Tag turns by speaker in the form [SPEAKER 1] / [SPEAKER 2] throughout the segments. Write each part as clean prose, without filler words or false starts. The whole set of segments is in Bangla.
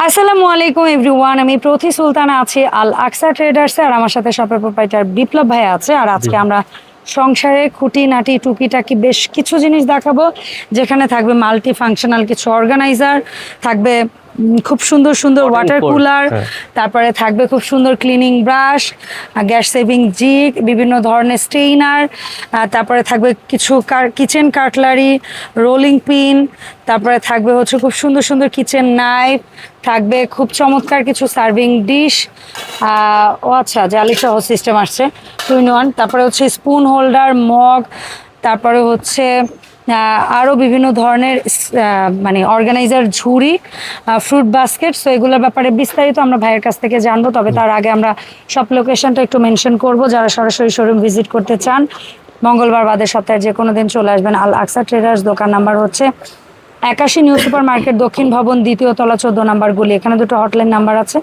[SPEAKER 1] আসসালামু আলাইকুম এভরিওয়ান, আমি প্রতি সুলতানা আছি আল আকসা ট্রেডার্সে, আর আমার সাথে শপের প্রোপাইটার বিপ্লব ভাই আছে। আর আজকে আমরা সংসারে খুঁটিনাটি টুকিটাকি বেশ কিছু জিনিস দেখাবো, যেখানে থাকবে মাল্টি ফাংশনাল কিছু অর্গানাইজার, থাকবে খুব সুন্দর সুন্দর ওয়াটার কুলার, তারপরে থাকবে খুব সুন্দর ক্লিনিং ব্রাশ, গ্যাস সেভিং জিগ, বিভিন্ন ধরনের স্টেইনার, তারপরে থাকবে কিছু কিচেন কাটলারি, রোলিং পিন, তারপরে থাকবে হচ্ছে খুব সুন্দর সুন্দর কিচেন নাইফ, থাকবে খুব চমৎকার কিছু সার্ভিং ডিশ, ও আচ্ছা জালি সহ সিস্টেম আসছে 2-in-1, তারপরে হচ্ছে স্পুন হোল্ডার, মগ, তারপরে হচ্ছে আরও বিভিন্ন ধরনের মানে অর্গানাইজার, ঝুড়ি, ফ্রুট বাস্কেট। সো এগুলোর ব্যাপারে বিস্তারিত আমরা ভাইয়ের কাছ থেকে জানবো। তবে তার আগে আমরা সব লোকেশনটা একটু মেনশন করব। যারা সরাসরি শোরুম ভিজিট করতে চান, মঙ্গলবার বাদে সপ্তাহে যে কোনো দিন চলে আসবেন আল আকসা ট্রেডার্স। দোকান নাম্বার হচ্ছে 81 নিউ সুপার মার্কেট, দক্ষিণ ভবন, 2য় তলা, 14 নাম্বার গুলি। এখানে দুটো হটলাইন নাম্বার আছে,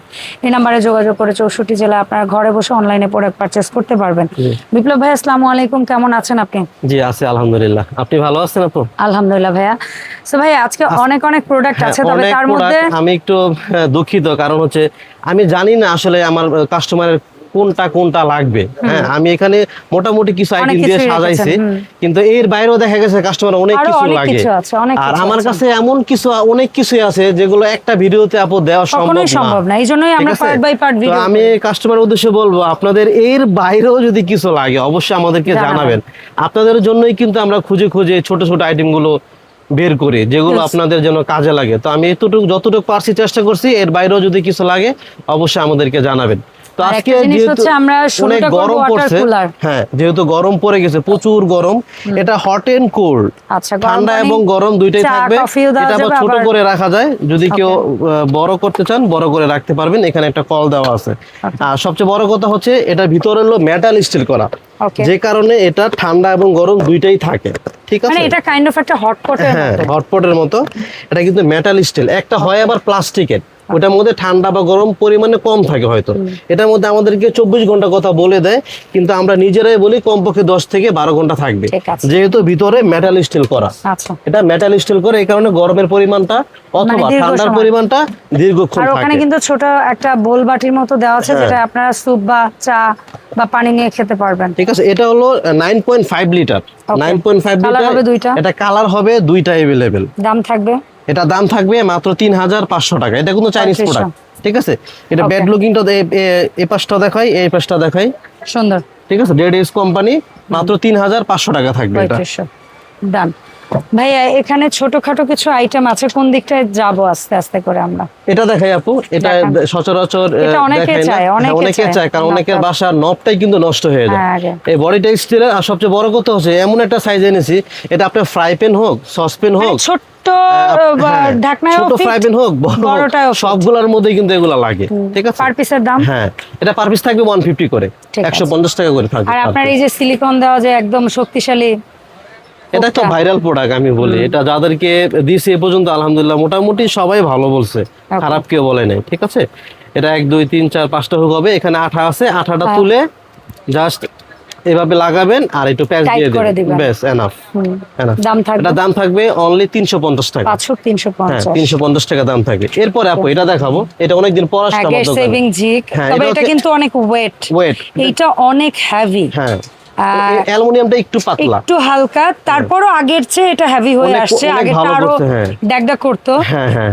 [SPEAKER 1] এই নাম্বারে যোগাযোগ করে 64 জেলায় আপনারা ঘরে বসে অনলাইনে প্রোডাক্ট পারচেস করতে পারবেন। বিপ্লব ভাই, আসসালামু আলাইকুম, কেমন আছেন আপনি?
[SPEAKER 2] জি আছি আলহামদুলিল্লাহ, আপনি ভালো আছেন আপু?
[SPEAKER 1] আলহামদুলিল্লাহ ভাইয়া। সো ভাই, আজকে অনেক প্রোডাক্ট আছে, তবে তার মধ্যে
[SPEAKER 2] আমি একটু দুঃখিত, কারণ হচ্ছে আমি জানি না আসলে আমার কাস্টমারের কোনটা লাগবে। হ্যাঁ, আমি এখানে মোটামুটি কিছু আইটেম দিয়ে সাজাইছি, কিন্তু এর বাইরেও দেখা গেছে কাস্টমার অনেক কিছু লাগে। আর আমার কাছে এমন কিছু অনেক কিছুই আছে যেগুলো একটা ভিডিওতে আপু দেওয়া সম্ভব
[SPEAKER 1] না, এইজন্যই আমরা পার্ট বাই পার্ট ভিডিও।
[SPEAKER 2] আমি কাস্টমারের উদ্দেশ্যে বলবো, আপনাদের এর বাইরেও যদি কিছু লাগে অবশ্যই আমাদেরকে জানাবেন। আপনাদের জন্যই কিন্তু আমরা খুঁজে খুঁজে ছোট ছোট আইটেম গুলো বের করি, যেগুলো আপনাদের জন্য কাজে লাগে। তো আমি যতটুকু পারছি চেষ্টা করছি, এর বাইরেও যদি কিছু লাগে অবশ্যই আমাদেরকে জানাবেন। তো আজকে অনেক গরম পড়ছে, হ্যাঁ যেহেতু গরম পড়ে গেছে, প্রচুর গরম। এটা হট এন্ড কোল্ড, ঠান্ডা এবং গরম দুইটাই থাকবে। এটা আবার ছোট করে রাখা যায়, যদি কেউ বড় করতে চান বড় করে রাখতে পারবেন। এখানে একটা কল দেওয়া আছে। আর সবচেয়ে বড় কথা হচ্ছে এটা ভিতরে হলো মেটাল স্টিল করা, যে কারণে এটা ঠান্ডা এবং গরম দুইটাই থাকে। ঠিক আছে,
[SPEAKER 1] মানে এটা কাইন্ড অফ একটা হটপটের মতো।
[SPEAKER 2] হ্যাঁ, হটপটের মতো। এটা কিন্তু মেটাল স্টিল, একটা হয় আবার প্লাস্টিকের, ওটার মধ্যে ঠান্ডা বা গরম পরিমাণে কম থাকে হয়তো। এটার মধ্যে আমাদেরকে 24 ঘন্টা কথা বলে দেয়, কিন্তু আমরা নিজেরাই বলি কমপক্ষে 10 থেকে 12 ঘন্টা থাকবে, যেহেতু ভিতরে মেটাল স্টিল করা। এটা মেটাল স্টিল করে, এই কারণে গরমের পরিমাণটা অথবা ঠান্ডার পরিমাণটা দীর্ঘক্ষণ থাকে। আর
[SPEAKER 1] ওখানে কিন্তু ছোট একটা বোল বাটির মতো দেওয়া আছে, যেটা আপনারা স্যুপ বা চা বা পানি নিয়ে খেতে পারবেন।
[SPEAKER 2] ঠিক আছে, এটা হলো 9.5 লিটার। 9.5 লিটার। এটা কালার হবে দুইটা अवेलेबल।
[SPEAKER 1] দাম থাকবে,
[SPEAKER 2] এটা দাম থাকবে মাত্র 3500 টাকা। এটা কোনো চাইনিজ প্রোডাক্ট। ঠিক আছে, এটা ব্যাড লুকিংটা এই পাশটা দেখাই, এই পাশটা দেখাই, সুন্দর। ঠিক আছে, ডেড এস কোম্পানি, মাত্র 3500 টাকা থাকবে এটা।
[SPEAKER 1] ডান ভাইয়া। এখানে ছোটখাটো কিছু আইটেম আছে, কোন দিকটায় যাব আস্তে আস্তে করে আমরা?
[SPEAKER 2] এটা দেখাই আপু। এটা সচরাচর
[SPEAKER 1] অনেকে
[SPEAKER 2] চায়, কারণ অনেকের বাসার নবটাই কিন্তু নষ্ট হয়ে যায়। এই বডিটা স্টিলের। আর সবচেয়ে বড় কথা হচ্ছে এমন একটা সাইজ এনেছি, এটা আপনার ফ্রাই প্যান হোক, সসপ্যান হোক,
[SPEAKER 1] ছোট ঢাকনা হোক,
[SPEAKER 2] ছোট ফ্রাই প্যান হোক, সবগুলোর মধ্যেই কিন্তু এগুলো লাগে। ঠিক আছে,
[SPEAKER 1] পার পিসের দাম, হ্যাঁ
[SPEAKER 2] এটা পার পিস থাকবে 150 করে, 150 টাকা করে থাকবে।
[SPEAKER 1] আর আপনার এই যে সিলিকন দেওয়া, যে একদম শক্তিশালী,
[SPEAKER 2] এটা তো ভাইরাল প্রোডাক্ট আমি বলি। এটা যাদেরকে দিয়েছি এ পর্যন্ত আলহামদুলিল্লাহ মোটামুটি সবাই ভালো বলছে, খারাপ কেউ বলে নাই। ঠিক আছে, এটা 1 2 3 4 5টা হুক হবে। এখানে আঠা আছে, আঠাটা তুলে জাস্ট এভাবে লাগাবেন আর একটু প্যাচ দিয়ে দিবেন, বেশ এনাফ। এটা দাম থাকবে অনলি 350 টাকা। 350 টাকা দাম থাকবে। এরপরে আপু এটা দেখাবো, এটা অনেকদিন পর আসছে আমাদের দোকানে। সেভিং জিগ, তবে এটা কিন্তু অনেক ওয়েট, এটা অনেক হেভি। হ্যাঁ, অ্যালুমিনিয়ামটা একটু পাতলা, একটু হালকা, তারপরও আগের চেয়ে এটা হেভি হয়ে আসছে। আগেরটা আরো ড্যাগড্যাগ করতো।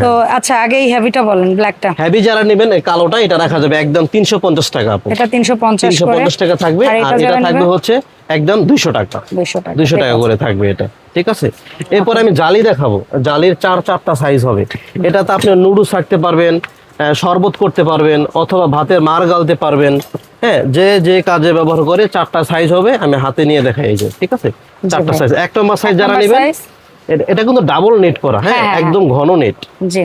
[SPEAKER 2] তো আচ্ছা, আগে এই হেভিটা বলেন, ব্ল্যাকটা। হেভি যারা নেবেন কালোটা, এটা রাখা যাবে একদম 350 টাকা আপু। এটা 350 টাকা থাকবে। আর এটা থাকবে হচ্ছে একদম 200 টাকা, 200 টাকা করে থাকবে এটা। ঠিক আছে, এরপর আমি জালি দেখাবো। জালির 4টা সাইজ হবে। এটাতে আপনি নুডলস রাখতে পারবেন, শরবত করতে পারবেন, অথবা ভাতের মার গালতে পারবেন। হ্যাঁ, যে কাজে ব্যবহার করে 4টা সাইজ হবে। আমি হাতে নিয়ে দেখাই, এই যে। ঠিক আছে, 4টা সাইজ। 1 নম্বর সাইজ যারা নেবেন, এটা কিন্তু ডাবল নেট করা, হ্যাঁ একদম ঘন নেট। জি,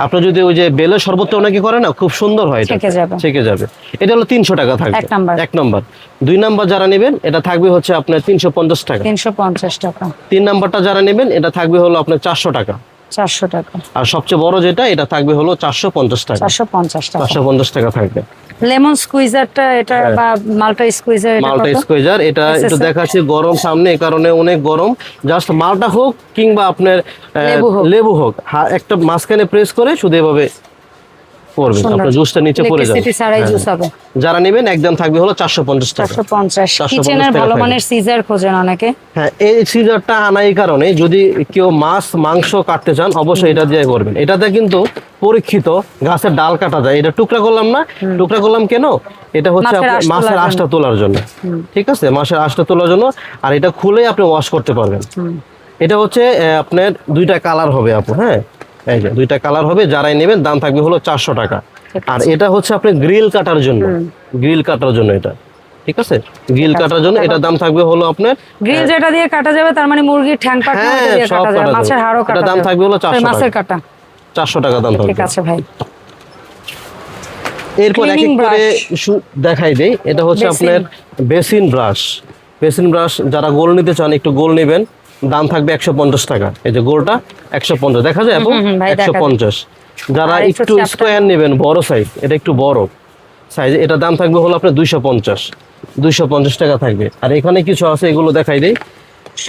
[SPEAKER 2] আপনি যদি ওই যে বেলের শরবতটা অনেকে করে না, খুব সুন্দর হয়, এটা ছেকে যাবে। এটা হলো 300 টাকা থাকবে, 1 নম্বর। 2 নম্বর যারা নেবেন, এটা থাকবে হচ্ছে আপনার 350 টাকা। 350 টাকা। 3 নম্বরটা যারা নেবেন, এটা থাকবে হলো আপনার 400 টাকা। 400 টাকা। আর সবচেয়ে বড় যেটা, এটা থাকবে হলো 450 টাকা। 450 টাকা থাকবে।
[SPEAKER 1] লেমন স্কুইজারটা, এটা বা মাল্টা স্কুইজার,
[SPEAKER 2] এটা একটু দেখাচ্ছি। গরম সামনে, এই কারণে অনেক গরম। জাস্ট মালটা হোক কিংবা আপনার লেবু হোক, একটা মাঝখানে প্রেস করে শুধু এভাবে পড়বে, আপনার জুসটা নিচে পড়ে যাবে।
[SPEAKER 1] ইলেকট্রিসিটি ছাড়াই জুস হবে।
[SPEAKER 2] যারা নেবেন একদম থাকবে হলো 450 টাকা।
[SPEAKER 1] 450। কিচেনের ভালো মানের সিজার খোঁজেন অনেকে।
[SPEAKER 2] হ্যাঁ, এই সিজারটা আনা এই কারণে, যদি কেউ মাছ মাংস কাটতে চান অবশ্যই এটা দিয়ে করবেন। এটাতে কিন্তু পরীক্ষিত গাছের ডাল কাটা যায়। এটা টুকরা করলাম না, টুকরা করলাম কেন? এটা হচ্ছে আপনার মাছের আঁশটা তোলার জন্য, ঠিক আছে, মাছের আঁশটা তোলার জন্য। আর এটা খুলে আপনি ওয়াশ করতে পারবেন। এটা হচ্ছে আপনার দুইটা কালার হবে আপু, হ্যাঁ, এই যে দুইটা কালার হবে। যারাই নেবেন দাম থাকবে হলো 400 টাকা। আর এটা হচ্ছে আপনি গ্রিল কাটার জন্য, গ্রিল কাটার জন্য এটা, ঠিক আছে, গ্রিল কাটার জন্য এটা দাম থাকবে হলো আপনার
[SPEAKER 1] গ্রিল যেটা দিয়ে কাটা যাবে, তার মানে মুরগির ঠ্যাং পাখা দিয়ে কাটা যাবে, মাছের হাড়ও কাটা যাবে।
[SPEAKER 2] দাম থাকবে হলো 400 টাকা,
[SPEAKER 1] মাছের কাটা
[SPEAKER 2] 400 টাকা দাম থাকবে।
[SPEAKER 1] ঠিক আছে ভাই।
[SPEAKER 2] এরপর এক এক করে দেখাই দেই। এটা হচ্ছে আপনার বেসিন ব্রাশ। বেসিন ব্রাশ যারা গোল নিতে চান একটু গোল নেবেন, দাম থাকবে 150 টাকা। এই যে গোলটা 150 দেখা যায় আপু, 150। যারা একটু স্কোয়ার নেবেন বড় সাইজ, এটা একটু বড় সাইজ, এটা দাম থাকবে হলো আপনার 250 টাকা থাকবে। আর এখানে কিছু আছে, এগুলো দেখাই দেই।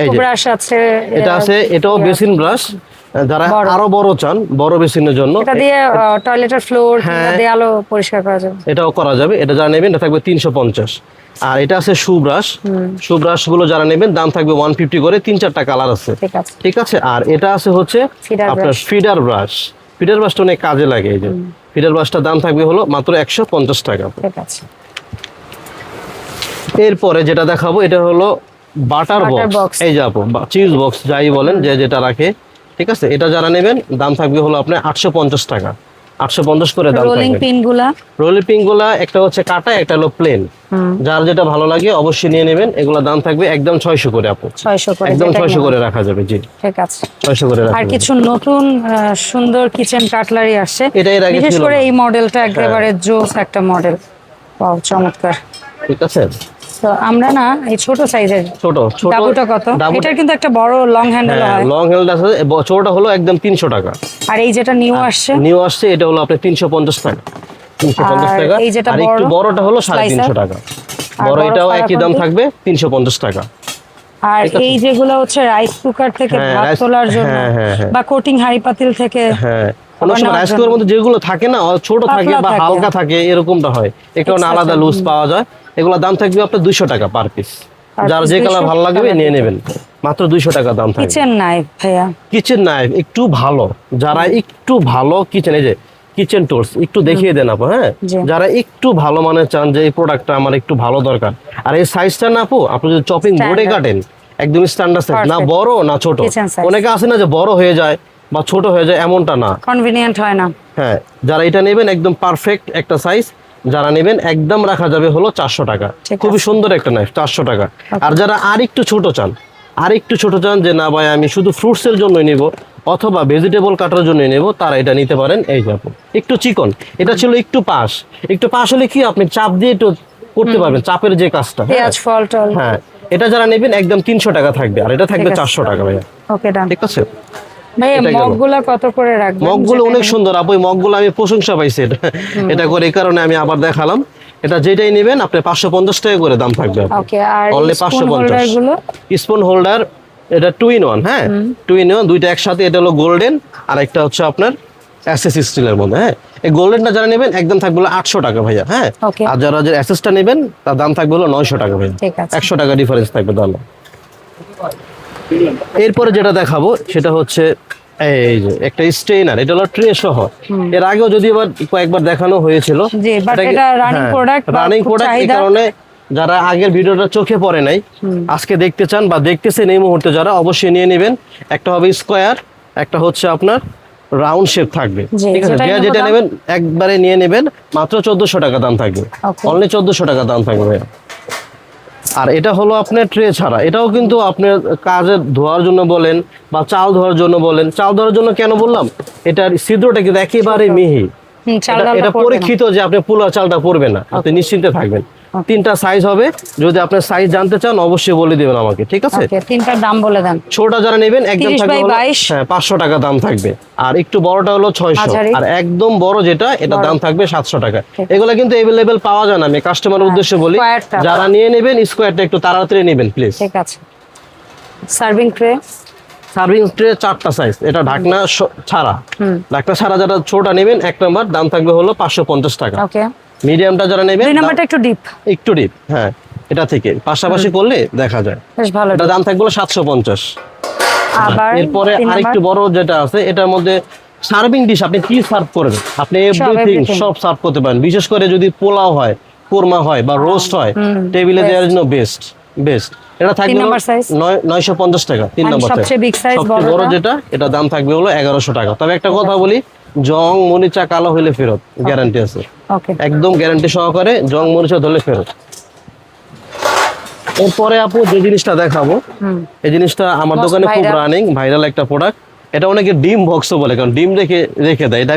[SPEAKER 2] এই যে
[SPEAKER 1] ব্রাশ আছে,
[SPEAKER 2] এটা আছে, এটাও বেসিন ব্রাশ। যারা আরো বড় চান, বড় বেসিনের জন্য,
[SPEAKER 1] এটা দিয়ে টয়লেটের ফ্লোর কিংবা দেয়ালও পরিষ্কার করা যাবে,
[SPEAKER 2] এটাও করা যাবে। এটা যারা নেবেন এটা থাকবে 350। আর এটা আছে শু ব্রাশ। শু ব্রাশ গুলো যারা নেবেন দাম থাকবে 150 করে, 3-4টা কালার আছে, ঠিক আছে। আর এটা আছে হচ্ছে আপনার ফিডার ব্রাশ। ফিডার ব্রাশটা অনেক কাজে লাগে। এই যে ফিডার ব্রাশটার দাম থাকবে হলো মাত্র 150 টাকা, ঠিক আছে। এরপরে যেটা দেখাবো এটা হলো বাটার বক্স। এই যে আপু চিজ বক্স যাই বলেন, যে যেটা রাখে, ঠিক আছে। এটা যারা নেবেন দাম থাকবে হলো আপনার 850 টাকা, 850 করে দাম থাকবে।
[SPEAKER 1] রোলিং পিন গুলা
[SPEAKER 2] একটা হচ্ছে কাটা, একটা হলো প্লেন। যার যেটা ভালো লাগে অবশ্যই নিয়ে নেবেন। এগুলা দাম থাকবে একদম 600 করে আপু,
[SPEAKER 1] 600 করে,
[SPEAKER 2] একদম 600 করে রাখা যাবে। জি,
[SPEAKER 1] ঠিক আছে,
[SPEAKER 2] 600 করে রাখা
[SPEAKER 1] আর
[SPEAKER 2] যাবে।
[SPEAKER 1] কিছু নতুন সুন্দর কিচেন কাটলারি আসছে,
[SPEAKER 2] এটা এর আগে
[SPEAKER 1] বিশেষ
[SPEAKER 2] ছিল
[SPEAKER 1] করে এই মডেলটা একেবারে জোস একটা মডেল। ওয়াও, চমৎকার,
[SPEAKER 2] ঠিক আছে।
[SPEAKER 1] তো আমরা না এই ছোট সাইজের ডাবুটা কত? এটার কিন্তু একটা বড় লং হ্যান্ডেল হয়।
[SPEAKER 2] লং হ্যান্ডেল আছে, ছোটটা হলো একদম 300 টাকা।
[SPEAKER 1] আর এই যেটা নিউ আসছে
[SPEAKER 2] এটা হলো আপনার 350 টাকা, 350 টাকা। আর একটু বড়টা হলো 350 টাকা। বড় এটাও একই দাম থাকবে 350 টাকা।
[SPEAKER 1] আর এই যেগুলো হচ্ছে রাইস কুকার থেকে ভাত তোলার জন্য বা কোটিং হাঁড়ি পাতিল থেকে,
[SPEAKER 2] অনেক সময় রাইস কুকারের মধ্যে যেগুলো থাকে না, ছোট থাকে বা হালকা থাকে, এরকমটা হয়, একটু আলাদা লুজ পাওয়া যায়। এগুলো দাম থাকবে আপনার 200 টাকা পার পিস। যার যে কালার ভালো লাগবে নিয়ে নেবেন, মাত্র 200 টাকা দাম থাকবে।
[SPEAKER 1] কিচেন নাইফ ভাইয়া,
[SPEAKER 2] কিচেন নাইফ একটু ভালো, যারা একটু ভালো কিচেন, এই যে কিচেন টুলস একটু দেখিয়ে দেন আপু। হ্যাঁ, যারা একটু ভালো মানের চান যে এই প্রোডাক্টটা আমার একটু ভালো দরকার, আর এই সাইজটা না আপু, আপনি যদি চপিং বোর্ডে কাটেন একদম স্ট্যান্ডার্ড সাইজ, না বড় না ছোট। অনেকে আছে না যে বড় হয়ে যায় বা ছোট হয়ে যায়, এমনটা না,
[SPEAKER 1] কনভিনিয়েন্ট হয় না।
[SPEAKER 2] হ্যাঁ, যারা এটা নেবেন একদম পারফেক্ট একটা সাইজ, যারা নেবেন একদম রাখা যাবে হলো 400 টাকা। খুবই সুন্দর একটা নাইফ, 400 টাকা। আর যারা আর একটু ছোট চান, যে না ভাই আমি শুধু ফ্রুটসের জন্যই নেব অথবা ভেজিটেবল কাটার জন্যই নেব, তারা এটা নিতে পারেন। এই যে একটু চিকন, এটা ছিল একটু পাশ হলে কি আপনি চাপ দিয়ে একটু করতে পারবেন, চাপের যে কাজটা। হ্যাঁ, এটা যারা নেবেন একদম 300 টাকা থাকবে, আর এটা থাকবে 400 টাকা ভাইয়া।
[SPEAKER 1] ওকে, ডান,
[SPEAKER 2] ঠিক আছে।
[SPEAKER 1] মগগুলো কত করে রাখবেন?
[SPEAKER 2] মগগুলো অনেক সুন্দর আপু, মগগুলো আমি প্রশংসা পাইছি এটা করে, এই কারণে আমি আবার দেখালাম। এটা যেটাই নেবেন আপনি 550 টাকা করে দাম থাকবে।
[SPEAKER 1] ওকে, আর
[SPEAKER 2] অনলি 550। স্পুন হোল্ডার এটা 2 in 1, হ্যাঁ, 2 in 1 দুইটা একসাথে। এটা হলো গোল্ডেন, আর একটা হচ্ছে আপনার এসএস স্টিলের মধ্যে। হ্যাঁ, এই গোল্ডেনটা যারা নেবেন একদম থাকবে হলো 800 টাকা ভাইয়া। হ্যাঁ, আর যারা যে এসএসটা নেবেন তার দাম থাকবে হলো 900 টাকা ভাইয়া। 100 টাকা ডিফারেন্স থাকবে দামে। এরপরে যেটা দেখাবো সেটা হচ্ছে এই যে একটা স্টেইনার, এটা হলো ট্রে সহ। এর আগেও যদি কয়েকবার দেখানো হয়েছিল, রানিং প্রোডাক্ট। এই কারণে যারা আগের ভিডিওটা চোখে পড়ে নাই, আজকে দেখতে চান বা দেখতেছেন এই মুহূর্তে, যারা অবশ্যই নিয়ে নেবেন। একটা হবে স্কোয়ার, একটা হচ্ছে আপনার রাউন্ড শেপ থাকবে, ঠিক আছে। যেটা নেবেন একবারে নিয়ে নেবেন, মাত্র 1400 টাকা দাম থাকবে, অনলি 1400 টাকা দাম থাকবে। আর এটা হলো আপনার ট্রে ছাড়া, এটাও কিন্তু আপনার কাজে ধোয়ার জন্য বলেন বা চাল ধোয়ার জন্য বলেন। চাল ধোয়ার জন্য কেন বললাম, এটার ছিদ্রটা কিন্তু একেবারে মিহি, এটা পরীক্ষিত যে আপনি পুলা চালটা পড়বে না, আপনি নিশ্চিন্তে থাকবেন। 3টা সাইজ হবে, যদি আপনার সাইজ জানতে চান অবশ্যই বলে দিবেন আমাকে, ঠিক আছে।
[SPEAKER 1] 3টার দাম বলে দেন।
[SPEAKER 2] ছোটটা যারা নেবেন একদম থাকবে 500 টাকা দাম থাকবে, আর একটু বড়টা হলো 600, আর একদম বড় যেটা এটা দাম থাকবে 700 টাকা। এগুলা কিন্তু अवेलेबल পাওয়া যায় না, আমি কাস্টমারের উদ্দেশ্যে বলি, যারা নিয়ে নেবেন স্কোয়ারটা একটু তাড়াতাড়ি নেবেন প্লিজ।
[SPEAKER 1] ঠিক আছে। সার্ভিং ট্রে,
[SPEAKER 2] সার্ভিং ট্রে 4টা সাইজ, এটা ঢাকনা ছাড়া। ঢাকনা ছাড়া যারা ছোটটা নেবেন 1 নাম্বার দাম থাকবে হলো 550 টাকা।
[SPEAKER 1] ওকে,
[SPEAKER 2] মিডিয়ামটা যারা নেবেন
[SPEAKER 1] 2 নাম্বারটা একটু ডিপ,
[SPEAKER 2] একটু ডিপ, হ্যাঁ এটা থেকে পাশাপাশি করলে দেখা যায়,
[SPEAKER 1] বেশ ভালো।
[SPEAKER 2] এটা দাম থাকবে হলো 750।
[SPEAKER 1] আবার
[SPEAKER 2] এরপরে
[SPEAKER 1] 3
[SPEAKER 2] আরেকটু বড় যেটা আছে, এটার মধ্যে সার্ভিং ডিশ, আপনি কি সার্ভ করবেন, আপনি এভরিথিং সব সার্ভ করতে পারেন। বিশেষ করে যদি পোলাও হয়, কোরমা হয় বা রোস্ট হয়, টেবিলে দেওয়ার জন্য বেস্ট। এটা থাকবে
[SPEAKER 1] 3 নাম্বার সাইজ
[SPEAKER 2] 950 টাকা। 3 নাম্বার সাইজ
[SPEAKER 1] সবচেয়ে বিগ সাইজ,
[SPEAKER 2] সবচেয়ে বড় যেটা, এটা দাম থাকবে হলো 1100 টাকা। তবে একটা কথা বলি, জং মরিচা কালো হইলে ফেরত, গ্যারান্টি আছে,
[SPEAKER 1] ওকে,
[SPEAKER 2] একদম গ্যারান্টি সহকারে, জং মরিচা ধরলে ফেরত। এরপরে আপু যে জিনিসটা দেখাবো, এই জিনিসটা আমার
[SPEAKER 1] Most
[SPEAKER 2] দোকানে খুব
[SPEAKER 1] viral.
[SPEAKER 2] রানিং, ভাইরাল একটা প্রোডাক্ট। এটা অনেকে ডিম বক্সও বলে, কারণ ডিম রেখে দেয়। এটা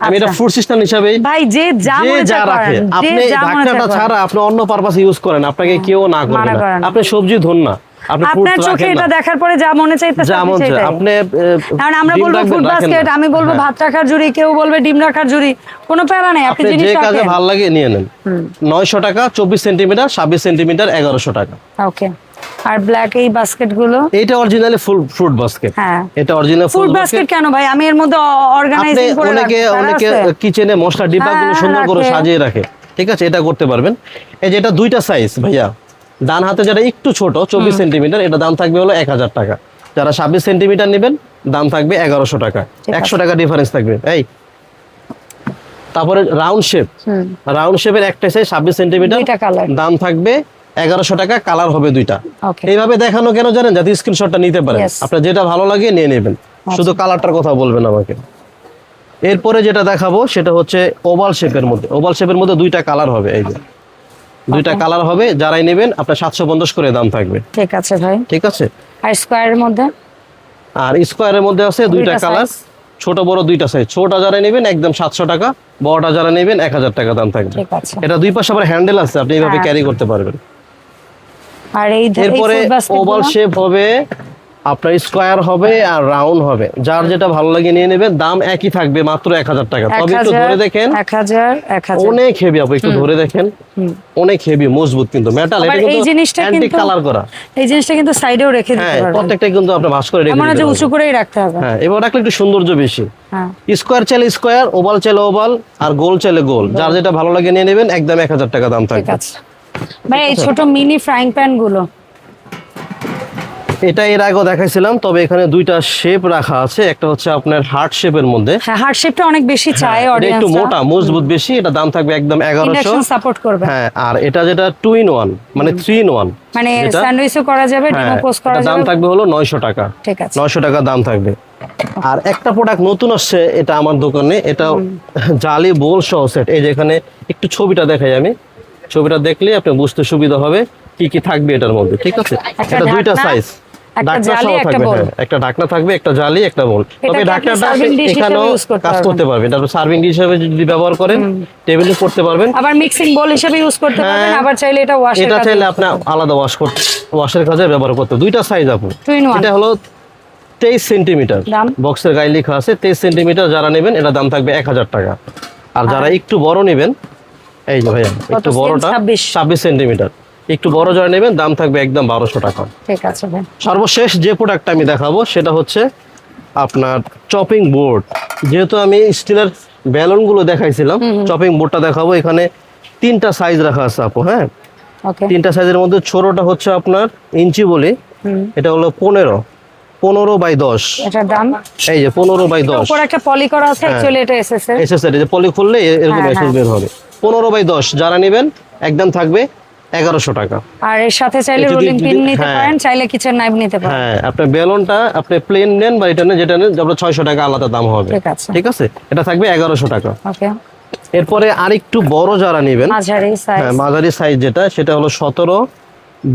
[SPEAKER 2] আমি এটা ফুড সিস্টেম হিসাবে
[SPEAKER 1] ভাই যে যা মনে
[SPEAKER 2] যা
[SPEAKER 1] চায়
[SPEAKER 2] রাখে,
[SPEAKER 1] করেন, যে
[SPEAKER 2] আপনি
[SPEAKER 1] যা মনে চায়
[SPEAKER 2] ঢাকনাটা
[SPEAKER 1] করেন।
[SPEAKER 2] ছাড়া আপনি অন্য পারপাস ইউজ করেন, আপনাকে কেউ না করবে
[SPEAKER 1] মানা
[SPEAKER 2] না।
[SPEAKER 1] করে না।
[SPEAKER 2] আপনি সবজি ধুন না, আপনি ফুড
[SPEAKER 1] আপনার চোখে
[SPEAKER 2] রাখেন
[SPEAKER 1] এটা
[SPEAKER 2] না,
[SPEAKER 1] দেখার পরে যা মনে চাইতেছে
[SPEAKER 2] যা মন চায় আপনি
[SPEAKER 1] কারণ আমরা
[SPEAKER 2] ডিম
[SPEAKER 1] বলবো
[SPEAKER 2] রাখবেন,
[SPEAKER 1] ফুড
[SPEAKER 2] রাখেন
[SPEAKER 1] বাস্কেট,
[SPEAKER 2] না।
[SPEAKER 1] আমি বলবো
[SPEAKER 2] হ্যাঁ।
[SPEAKER 1] ভাত রাখার ঝুড়ি, কেউ বলবে ডিম রাখার ঝুড়ি, কোনো প্যারা নেই, আপনি
[SPEAKER 2] আপনি
[SPEAKER 1] জিনিস
[SPEAKER 2] যে কাজে
[SPEAKER 1] রাখেন।
[SPEAKER 2] ভালো লাগে নিয়ে নেন। 900 টাকা, 24 সেন্টিমিটার, 26 সেন্টিমিটার, 1100 টাকা।
[SPEAKER 1] ওকে, আর ব্ল্যাক এই বাস্কেট গুলো,
[SPEAKER 2] এটা অরিজিনালি ফুল ফ্রুট বাস্কেট।
[SPEAKER 1] হ্যাঁ,
[SPEAKER 2] এটা অরিজিনাল
[SPEAKER 1] ফুড বাস্কেট কেন ভাই? আমি এর মধ্যে
[SPEAKER 2] আপনি
[SPEAKER 1] অর্গানাইজিং করে
[SPEAKER 2] অনেকে কিচেনে মশলা ডিব্বাগুলো
[SPEAKER 1] হ্যাঁ,
[SPEAKER 2] সুন্দর করে
[SPEAKER 1] রাখে।
[SPEAKER 2] সাজিয়ে রাখে, ঠিক আছে, এটা করতে পারবেন। এই যে এটা 2টা সাইজ ভাইয়া, ডান হাতে যেটা একটু ছোট 24 সেন্টিমিটার, এটা দাম থাকবে হলো 1000 টাকা। যারা 26 সেন্টিমিটার নেবেন দাম থাকবে 1100 টাকা,
[SPEAKER 1] ঠিক আছে।
[SPEAKER 2] 100 টাকা ডিফারেন্স থাকবে। এই তারপরে রাউন্ড শেপের একটা সাইজ 26 সেন্টিমিটার,
[SPEAKER 1] দুইটা কালার,
[SPEAKER 2] দাম থাকবে 1100 টাকা, কালার হবে 2টা।
[SPEAKER 1] ওকে,
[SPEAKER 2] এইভাবে দেখানো কেন জানেন? যাতে স্ক্রিনশটটা নিতে পারেন,
[SPEAKER 1] Yes.
[SPEAKER 2] আপনার যেটা ভালো লাগে নিয়ে নেবেন, শুধু কালারটার কথা বলবেন আমাকে। এরপরে যেটা দেখাবো সেটা হচ্ছে ওভাল শেপের মধ্যে। ওভাল শেপের মধ্যে 2টা কালার হবে, এই যে 2টা কালার হবে, যারাই নেবেন আপনার 750 করে দাম থাকবে,
[SPEAKER 1] ঠিক আছে ভাই।
[SPEAKER 2] ঠিক আছে।
[SPEAKER 1] আর স্কয়ারের মধ্যে,
[SPEAKER 2] আর স্কোয়ারের মধ্যে আছে 2টা
[SPEAKER 1] দুইটা
[SPEAKER 2] কালার,
[SPEAKER 1] size।
[SPEAKER 2] ছোট বড় 2টা সাইজ। ছোটটা যারা নেবেন একদম 700 টাকা, বড়টা যারা নেবেন 1000 টাকা দাম থাকবে।
[SPEAKER 1] ঠিক আছে।
[SPEAKER 2] এটা দুই পাশে আবার হ্যান্ডেল আছে, আপনি এইভাবে
[SPEAKER 1] হ্যাঁ।
[SPEAKER 2] ক্যারি করতে পারবেন।
[SPEAKER 1] আর এই
[SPEAKER 2] এরপরে
[SPEAKER 1] ফুড বাস্কেট
[SPEAKER 2] ওভাল শেপ হবে, আপনার স্কোয়ার হবে আর রাউন্ড হবে, যার যেটা ভালো লাগে নিয়ে নেবেন। দাম একই থাকবে, মাত্র 1000 টাকা। তবে একটু ধরে দেখেন,
[SPEAKER 1] 1000
[SPEAKER 2] অনেক হেভি আপু, একটু ধরে দেখেন, অনেক হেভি, মজবুত কিন্তু মেটাল। এটা
[SPEAKER 1] আবার এই
[SPEAKER 2] কিন্তু
[SPEAKER 1] জিনিসটা
[SPEAKER 2] অ্যান্টিক
[SPEAKER 1] কিন্তু
[SPEAKER 2] কালার করা,
[SPEAKER 1] এই জিনিসটা কিন্তু সাইডেও রেখে
[SPEAKER 2] হ্যাঁ
[SPEAKER 1] দিতে পারবেন,
[SPEAKER 2] প্রত্যেকটা কিন্তু আপনি ভাঁজ করে রেখে
[SPEAKER 1] এমন না
[SPEAKER 2] দিতে
[SPEAKER 1] যে
[SPEAKER 2] পারবেন।
[SPEAKER 1] উঁচু করেই রাখতে হবে।
[SPEAKER 2] হ্যাঁ, এবার রাখলে একটু সৌন্দর্য বেশি।
[SPEAKER 1] হ্যাঁ,
[SPEAKER 2] স্কোয়ার চাইলে স্কোয়ার, ওভাল চাইলে ওভাল, আর গোল চাইলে গোল, যার যেটা ভালো লাগে নিয়ে নেবেন। একদম 1000 টাকা দাম
[SPEAKER 1] ঠিক
[SPEAKER 2] থাকবে।
[SPEAKER 1] আছে ভাই। এই ছোট মিনি ফ্রাইং প্যান গুলো,
[SPEAKER 2] এটা এর আগেও দেখাইছিলাম, তবে এখানে 2টা শেপ রাখা আছে। একটা হচ্ছে আপনার হার্ট শেপের মধ্যে,
[SPEAKER 1] হ্যাঁ হার্ট শেপটা অনেক বেশি চায়
[SPEAKER 2] এটা
[SPEAKER 1] অডিয়েন্স,
[SPEAKER 2] একটু মোটা মজবুত বেশি, এটা দাম থাকবে একদম 1100।
[SPEAKER 1] ইন্ডাকশন সাপোর্ট করবে,
[SPEAKER 2] হ্যাঁ, আর এটা যেটা 2 in 1 মানে 3 in 1,
[SPEAKER 1] মানে
[SPEAKER 2] যেটা-
[SPEAKER 1] স্যান্ডউইচও করা যাবে,
[SPEAKER 2] হ্যাঁ,
[SPEAKER 1] ডিমো পোস্ট করা
[SPEAKER 2] এটার দাম
[SPEAKER 1] যাবে।
[SPEAKER 2] থাকবে হলো 900 টাকা।
[SPEAKER 1] ঠিক আছে,
[SPEAKER 2] 900 টাকা দাম থাকবে। আর একটা প্রোডাক্ট নতুন আসছে, এটা আমার দোকানে, এটা জালি বোল সহ সেট। এই যে এখানে একটু ছবিটা দেখাই আমি, ছবিটা দেখলে আপনি বুঝতে সুবিধা হবে কি কি থাকবে এটার মধ্যে, ঠিক আছে।
[SPEAKER 1] একটা
[SPEAKER 2] এটা 2টা
[SPEAKER 1] ঢাকনা,
[SPEAKER 2] সাইজ,
[SPEAKER 1] একটা
[SPEAKER 2] ঢাকনা
[SPEAKER 1] জালি,
[SPEAKER 2] সহ
[SPEAKER 1] একটা
[SPEAKER 2] থাকবে,
[SPEAKER 1] bowl।
[SPEAKER 2] হ্যাঁ একটা ঢাকনা থাকবে, একটা জালি, একটা বোল। তবে
[SPEAKER 1] এটাকে আপনি
[SPEAKER 2] ঢাকনাটা
[SPEAKER 1] serving dish হিসেবে
[SPEAKER 2] এখানেও
[SPEAKER 1] use করতে
[SPEAKER 2] কাজ
[SPEAKER 1] পারবেন।
[SPEAKER 2] করতে পারবেন, এটা সার্ভিং ডিশ হিসেবে যদি ব্যবহার করেন টেবিলে করতে পারবেন।
[SPEAKER 1] আবার মিক্সিং বোল হিসেবে ইউজ করতে পারবেন,
[SPEAKER 2] হ্যাঁ।
[SPEAKER 1] আবার চাইলে এটা ওয়াশের
[SPEAKER 2] এটা
[SPEAKER 1] কাজে
[SPEAKER 2] চাইলে আপনি আলাদা ওয়াশের কাজে ব্যবহার করতে। 2টা সাইজ আপু,
[SPEAKER 1] 2 in 1।
[SPEAKER 2] এটা হলো 23 সেন্টিমিটার,
[SPEAKER 1] দাম?
[SPEAKER 2] বক্সের গায়ে লেখা আছে 23 সেন্টিমিটার। যারা নেবেন এটা দাম থাকবে 1000 টাকা। আর যারা একটু বড় নেবেন, এই যে ভাইয়া একটু
[SPEAKER 1] কত
[SPEAKER 2] বড়টা
[SPEAKER 1] 26
[SPEAKER 2] সেন্টিমিটার, একটু বড় যারা নেবেন দাম থাকবে একদম 1200 টাকা।
[SPEAKER 1] ঠিক আছে ভাই।
[SPEAKER 2] সর্বশেষ যে প্রোডাক্টটা আমি দেখাবো সেটা হচ্ছে আপনার চপিং বোর্ড। যেহেতু আমি স্টিলের ব্যালনগুলো দেখাইছিলাম, চপিং বোর্ডটা দেখাবো। এখানে 3টা সাইজ রাখা আছে আপু, হ্যাঁ
[SPEAKER 1] ওকে,
[SPEAKER 2] 3টা সাইজের মধ্যে ছোটটা হচ্ছে আপনার ইঞ্চি বলি, এটা হলো 15 বাই 10।
[SPEAKER 1] এটার দাম,
[SPEAKER 2] এই যে 15 বাই 10
[SPEAKER 1] উপর একটা পলি করা আছে, অ্যাকচুয়ালি এটা এসএস এর।
[SPEAKER 2] এসএসআর, যে পলি খুললে এরকম
[SPEAKER 1] হ্যাঁ,
[SPEAKER 2] এসএস
[SPEAKER 1] হ্যাঁ।
[SPEAKER 2] বের হবে। 15 বাই 10 যারা নেবেন একদম থাকবে 1100 টাকা।
[SPEAKER 1] আর এর সাথে চাইলে
[SPEAKER 2] এটা
[SPEAKER 1] রোলিং পিন নিতে
[SPEAKER 2] হ্যাঁ।
[SPEAKER 1] পারেন, চাইলে কিচেন নাইফ নিতে পারেন।
[SPEAKER 2] হ্যাঁ, আপনার বেলনটা আপনি প্লেন নেন বা এটা নেন, যেটা নেন আপনার 600 টাকা আলাদা দাম হবে,
[SPEAKER 1] ঠিক আছে।
[SPEAKER 2] ঠিক আছে। এটা থাকবে 1100 টাকা।
[SPEAKER 1] ওকে,
[SPEAKER 2] এরপরে আরেকটু বড় যারা নেবেন,
[SPEAKER 1] মাঝারি সাইজ
[SPEAKER 2] হ্যাঁ মাঝারি সাইজ যেটা, সেটা হলো 17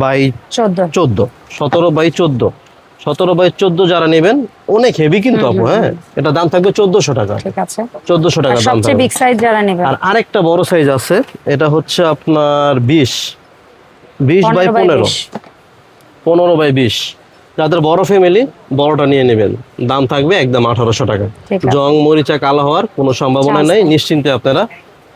[SPEAKER 2] বাই
[SPEAKER 1] 14।
[SPEAKER 2] 17 বাই 14। 17 বাই 14 যারা নেবেন, অনেক হেভি কিন্তু আপু, হ্যাঁ এটা দাম থাকবে 1400 টাকা।
[SPEAKER 1] ঠিক আছে।
[SPEAKER 2] 1400
[SPEAKER 1] আর
[SPEAKER 2] টাকা দাম
[SPEAKER 1] সবচেয়ে
[SPEAKER 2] থাকবে।
[SPEAKER 1] বিগ সাইজ যারা নেবেন,
[SPEAKER 2] আর আরেকটা বড় সাইজ আছে, এটা হচ্ছে আপনার 20 বাই 15, 15 বাই 20। যাদের বড় ফ্যামিলি, বড়টা নিয়ে নেবেন, দাম থাকবে একদম 1800 টাকা।
[SPEAKER 1] ঠিক আছে।
[SPEAKER 2] জং মরিচা কালো হওয়ার কোনো সম্ভাবনা
[SPEAKER 1] Chance
[SPEAKER 2] নেই,
[SPEAKER 1] নেই।
[SPEAKER 2] নিশ্চিন্তে আপনারা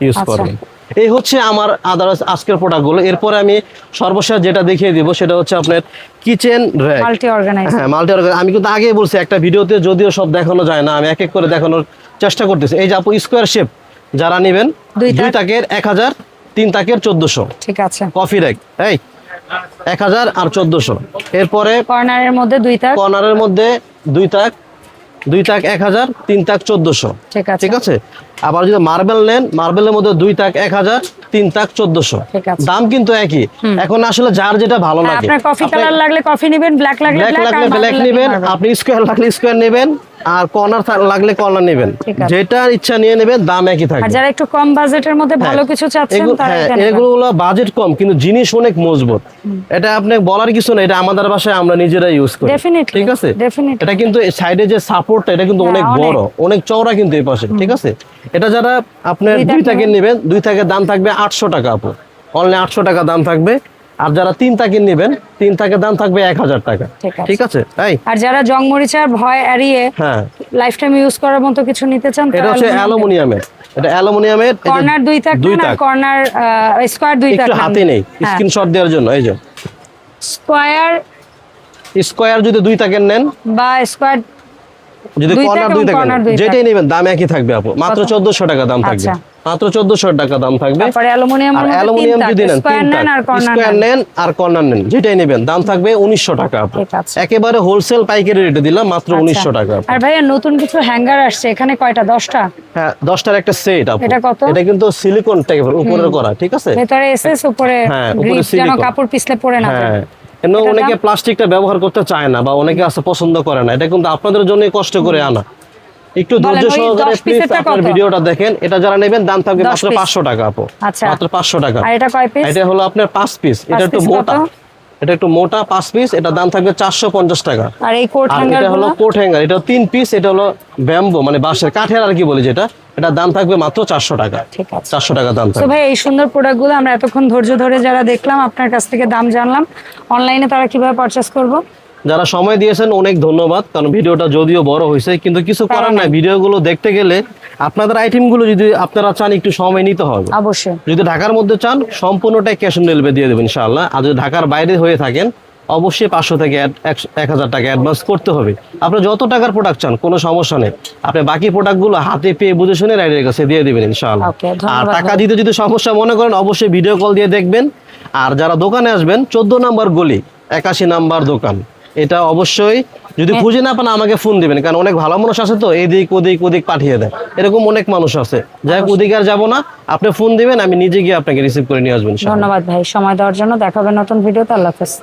[SPEAKER 2] ইউজ
[SPEAKER 1] আচ্ছা।
[SPEAKER 2] করবেন। এই হচ্ছে আমার আদার্স আজকের প্রোডাক্টগুলো। এরপরে আমি সর্বশেষ যেটা দেখিয়ে দিব সেটা হচ্ছে আপনার কিচেন র্যাক।
[SPEAKER 1] Multi organise.
[SPEAKER 2] হ্যাঁ, মাল্টি অর্গানাইজ। আমি কিন্তু আগেই বলছি একটা ভিডিওতে, যদিও সব দেখানো যায় না, আমি এক এক করে দেখানোর চেষ্টা করতেছি। এই যে আপু স্কোয়ার শেপ যারা নেবেন, 2 তাকের 1000, 3 তাকের 1400।
[SPEAKER 1] ঠিক আছে।
[SPEAKER 2] কফি র্যাক এই 1000 আর 1400। এরপরে
[SPEAKER 1] কর্নারের মধ্যে 2 তাক,
[SPEAKER 2] কর্নারের মধ্যে 2 তাক, 2 তাক 1000, 3 তাক 1400।
[SPEAKER 1] ঠিক আছে।
[SPEAKER 2] ঠিক আছে। আবার যদি মার্বেল নেন, মার্বেলের মধ্যে 2 তাক 1000, 3 তাক 1400।
[SPEAKER 1] ঠিক আছে।
[SPEAKER 2] দাম কিন্তু একই। এখন আসলে যার যেটা ভালো লাগে,
[SPEAKER 1] আপনার কফি কালার লাগলে কফি নেবেন, ব্ল্যাক লাগলে
[SPEAKER 2] ব্ল্যাক লাগলে ব্ল্যাক নেবেন, আপনি স্কোয়ার লাগলে স্কোয়ার নেবেন, আর কর্নার লাগলে কর্নার নেবেন।
[SPEAKER 1] ঠিক আছে।
[SPEAKER 2] যেটার ইচ্ছা নিয়ে নেবেন, দাম একই
[SPEAKER 1] আর
[SPEAKER 2] থাকবে।
[SPEAKER 1] যারা একটু কম বাজেটের মধ্যে ভালো কিছু চাচ্ছেন তারা
[SPEAKER 2] হ্যাঁ,
[SPEAKER 1] এটা নেবেন।
[SPEAKER 2] এগুলো বাজেট কম কিন্তু জিনিস অনেক মজবুত। এটা আপনি বলার কিছু না, এটা আমাদের বাসায় আমরা নিজেরা ইউজ করি।
[SPEAKER 1] Definitely,
[SPEAKER 2] ঠিক আছে।
[SPEAKER 1] definitely।
[SPEAKER 2] এটা কিন্তু সাইডে যে সাপোর্টটা, এটা কিন্তু অনেক
[SPEAKER 1] হ্যাঁ,
[SPEAKER 2] বড়, অনেক চওড়া কিন্তু এই পাশে। ঠিক আছে। এটা যারা আপনার 2 তাকের নেবেন, 2 তাকের দাম থাকবে 800 টাকা আপু, অনলি 800 টাকা দাম থাকবে। আর যারা 3 তাকের নেবেন, 3 তাকের দাম থাকবে 1000 টাকা। ঠিক আছে। তাই
[SPEAKER 1] আর যারা জং মরিচার ভয় এড়িয়ে
[SPEAKER 2] হ্যাঁ,
[SPEAKER 1] লাইফ টাইম ইউজ করার মতো কিছু নিতে চান,
[SPEAKER 2] এটা হচ্ছে অ্যালুমিনিয়ামের। এটা অ্যালুমিনিয়ামের,
[SPEAKER 1] কর্নার 2 তাক আর কর্নার স্কয়ার 2 তাক।
[SPEAKER 2] একটু হাতে নেই স্ক্রিনশট দেওয়ার জন্য। এই যে
[SPEAKER 1] স্কয়ার,
[SPEAKER 2] স্কয়ার যদি 2 তাকের নেন
[SPEAKER 1] বা স্কয়ার
[SPEAKER 2] যদি কর্নার 2 তাকের যেটাই নেবেন, দাম একই থাকবে আপু, মাত্র 1400 টাকা দাম থাকবে। মাত্র 1400 টাকা দাম থাকবে।
[SPEAKER 1] তারপরে অ্যালুমিনিয়াম,
[SPEAKER 2] আর অ্যালুমিনিয়াম যদি নেন,
[SPEAKER 1] স্কয়ার নেন আর
[SPEAKER 2] স্কয়ার নেন আর কর্নার নেন, যেটাই নেবেন দাম থাকবে 1900 টাকা আপু। একেবারে হোলসেল পাইকারি রেটে দিলাম মাত্র 1900 টাকা।
[SPEAKER 1] আর ভাইয়া নতুন কিছু হ্যাঙ্গার আসছে, এখানে কয়টা? 10টা।
[SPEAKER 2] হ্যাঁ, 10টার একটা সেট আপু।
[SPEAKER 1] এটা কত?
[SPEAKER 2] এটা কিন্তু সিলিকন টাইপের উপরে করা। ঠিক আছে।
[SPEAKER 1] ভেতরে এসএস, উপরে গ্রিপ, যেন কাপড় পিছলে পড়ে না যায়।
[SPEAKER 2] কেন অনেকে প্লাস্টিকটা ব্যবহার করতে চায় না, বা অনেকে আছে পছন্দ করে না। এটা কিন্তু আপনাদের জন্যই কষ্ট করে আনা। একটু ধৈর্য সহকারে প্লিজ আপনার ভিডিওটা দেখেন। এটা যারা নেবেন দাম থাকবে মাত্র 500 টাকা আপু, মাত্র 500 টাকা।
[SPEAKER 1] আর এটা কয় পিস?
[SPEAKER 2] এটা হলো আপনার 5 পিস। এটা একটু মোটা, এটা একটু মোটা 5 পিস। এটা দাম থাকবে 450 টাকা।
[SPEAKER 1] আর এই কোট হ্যাঙ্গার,
[SPEAKER 2] এটা হলো কোট হ্যাঙ্গার, এটা 3 পিস। এটা হলো ব্যাম্বো, মানে বাঁশের কাঠের আর কি বলি যেটা, এটা দাম থাকবে মাত্র 400 টাকা।
[SPEAKER 1] ঠিক আছে।
[SPEAKER 2] 400 টাকা দাম থাকবে।
[SPEAKER 1] তো ভাই এই সুন্দর প্রোডাক্টগুলো আমরা এতক্ষণ ধৈর্য ধরে যারা দেখলাম, আপনার কাছ থেকে দাম জানলাম, অনলাইনে তারা কিভাবে পারচেজ করব?
[SPEAKER 2] যারা সময় দিয়েছেন অনেক ধন্যবাদ, কারণ ভিডিওটা যদিও বড় হয়েছে কিন্তু কিছু করার নাই। ভিডিওগুলো দেখতে গেলে আপনাদের আইটেমগুলো যদি আপনারা চান একটু সময় নিতে হবে।
[SPEAKER 1] অবশ্যই।
[SPEAKER 2] যদি ঢাকার মধ্যে চান সম্পূর্ণটাই ক্যাশ অন ডেলিভারি দিয়ে দেবেন ইনশাআল্লাহ। আর যদি ঢাকার বাইরে হয়ে থাকেন অবশ্যই 500 থেকে 1000 টাকা অ্যাডভান্স করতে হবে। আপনি যত টাকার প্রোডাক্ট চান কোনো সমস্যা নেই, আপনি বাকি প্রোডাক্টগুলো হাতে পেয়ে বুঝে শুনে রাইডের কাছে দিয়ে দেবেন ইনশাআল্লাহ। আর টাকা দিতে যদি সমস্যা মনে করেন অবশ্যই ভিডিও কল দিয়ে দেখবেন। আর যারা দোকানে আসবেন 14 নম্বর গলি 81 নাম্বার দোকান, এটা অবশ্যই যদি খুঁজে না পান আমাকে ফোন দিবেন, কারণ অনেক ভালো মানুষ আছে তো এদিক ওদিক পাঠিয়ে দেয়, এরকম অনেক মানুষ আছে। যাই হোক, ওদিকে আর যাবো না, আপনি ফোন দিবেন, আমি নিজে গিয়ে আপনাকে রিসিভ করে নিয়ে আসবেন।
[SPEAKER 1] ধন্যবাদ ভাই সময় দেওয়ার জন্য। দেখা হবে নতুন ভিডিওতে। আল্লাহ হাফেজ।